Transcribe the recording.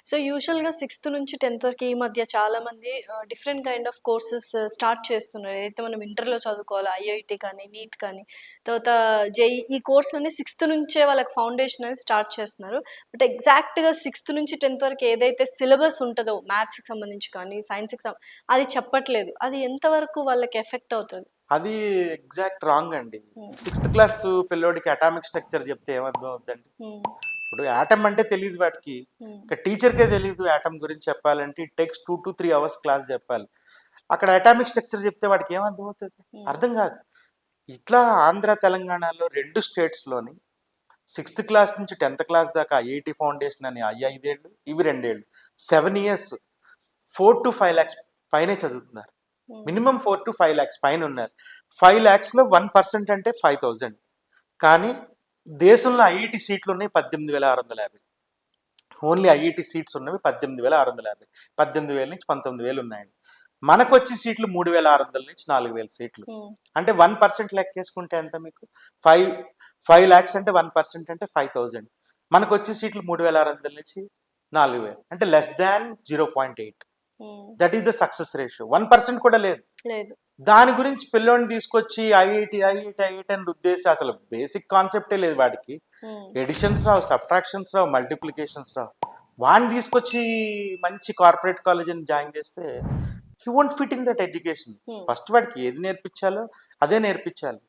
So, యూజువల్‌గా 6థ్ నుంచి 10థ్ వరకు ఈ మధ్య చాలామంది different kind of courses start చేస్తున్నారు. ఏదైతే మనం ఇంటర్‌లో చదువుకోవాలో ఐఐటీ కానీ, నీట్ కానీ, తర్వాత జేఈఈ ఈ కోర్సెస్ 6థ్ నుంచే వాళ్ళకి ఫౌండేషన్ అనేది స్టార్ట్ చేస్తున్నారు. బట్ ఎగ్జాక్ట్‌గా 6థ్ నుంచి 10థ్ వరకు ఏదైతే సిలబస్ ఉంటదో మ్యాథ్స్‌కి సంబంధించి కానీ, సైన్స్‌కి అది చెప్పట్లేదు. అది ఎంతవరకు వాళ్ళకి ఎఫెక్ట్ అవుతది? అది ఎగ్జాక్ట్ రాంగ్ అండి. హ్మ్. 6థ్ క్లాస్ పిల్లోడికి అటామిక్ స్ట్రక్చర్ చెప్తే ఏమర్థం అవుద్దండి? హ్మ్. ఇప్పుడు యాటమ్ అంటే తెలియదు వాడికి. హ్మ్. ఇక టీచర్‌కే తెలీదు యాటమ్ గురించి చెప్పాలంటే ఇట్ టేక్స్ 2-3 అవర్స్ క్లాస్ చెప్పాలి. అక్కడ అటామిక్ స్ట్రక్చర్ చెప్తే వాడికి ఏం అర్థమవుతది? హ్మ్. అర్థం కాదు. ఇట్లా ఆంధ్ర, తెలంగాణలో 2 స్టేట్స్‌లోని 6థ్ క్లాస్ నుంచి 10థ్ క్లాస్ దాకా ఐఐటీ ఫౌండేషన్ అని 5 ఏళ్ళు, ఇవి 2 ఏళ్ళు. 7 ఇయర్స్ 4-5 లాక్స్ పైనే చదువుతున్నారు. హ్మ్. మినిమం 4-5 లాక్స్ పైన ఉన్నారు. 5 లాక్స్‌లో 1% అంటే 5,000. కానీ దేశంలో ఐఐటీ సీట్లు ఉన్నాయి 18,650. ఓన్లీ ఐఐటీ సీట్స్ ఉన్నవి 18,650. 18,000 నుంచి 19,000 ఉన్నాయండి. మనకు వచ్చే సీట్లు 3,600 నుంచి 4,000 సీట్లు. హ్మ్. అంటే 1% లెక్కేసుకుంటే ఎంత మీకు? 5 లాక్స్ అంటే 1% అంటే 5,000. మనకు వచ్చే సీట్లు 3,600 నుంచి 4,000 అంటే లెస్ దాన్ 0.8. హ్మ్. That is the success ratio. 1% కూడా లేదు. లేదు. దాని గురించి పిల్లోడిని తీసుకొచ్చి ఐఐటి అని రుద్దేసి అసలు బేసిక్ కాన్సెప్టే లేదు వాడికి. హ్మ్. ఎడిషన్స్ రావు, సబ్ట్రాక్షన్స్ రావు, మల్టిప్లికేషన్స్ రావు. వాడిని తీసుకొచ్చి మంచి కార్పొరేట్ కాలేజీని జాయిన్ చేస్తే he won't fit in that education. హ్మ్. ఫస్ట్ వాడికి ఏది నేర్పించాలో అదే నేర్పించాలి.